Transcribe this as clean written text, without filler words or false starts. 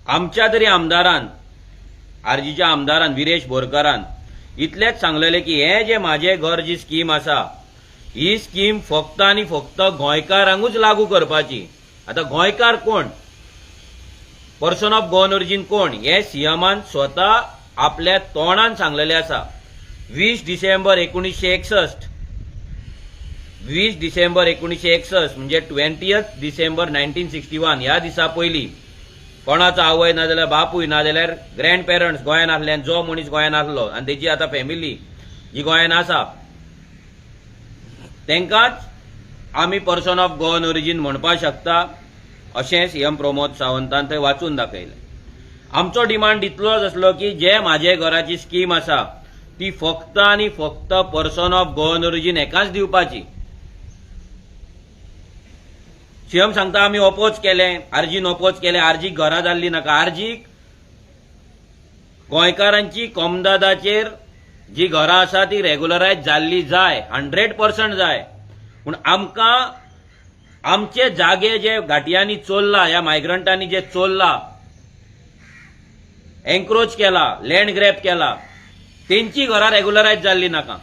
आमच्या तरी आमदारान, आरजीच्या आमदारान विरेश बोरकारान इतलेच सांगलेले की हे जे माझे घर जी स्कीम आसा ही स्कीम फक्त आनी फक्त गोंयकारांकूच लागू करपाची. आता गोंयकार कोण, पर्सन ऑफ गोवन ओरिजिन कोण, हे सीएमान स्वता आपल्या तोंडान सांगलेले आसा. 20 डिसेंबर 1961 20 डिसेंबर 1961 म्हणजे 20 डिसेंबर 1961 ह्या दिसा पयलीं कोणाचो आवय नाजाल्यार बापूय नाजाल्यार ग्रँड पेरंट्स गोंयान आसले, जो मनीस गोंयान आसलो आनी तेजी आतां फॅमिली जी गोंयान आसा तेंकांच आमी पर्सन ऑफ गोवन ओरिजिन म्हणपाक शकता अशें सीएम प्रमोद सावंतान थंय वाचून दाखयलें. आमचो डिमांड इतलोच आसलो की जे म्हाजे घराची स्कीम आसा ती फक्त आनी फक्त पर्सन ऑफ गोवन ओरिजिन हेकाच दिवपाची. सीएम सांगता आमी अपोज केलें, आरजीन अपोज केलें, आरजीक घरां जाल्ली नाका. आरजीक गोंयकारांची कॉमदादाचेर जी घरां आसा ती रेग्युलरायज जाल्ली जाय, 100% जाय. पूण आमकां आमचे जागे जे घाटियांनी चोरला, ह्या मायग्रंटांनी जे चोरला, एन्क्रोच केला, लँड ग्रॅब केला, तेंची घरां रेग्युलरायज जाल्ली नाका.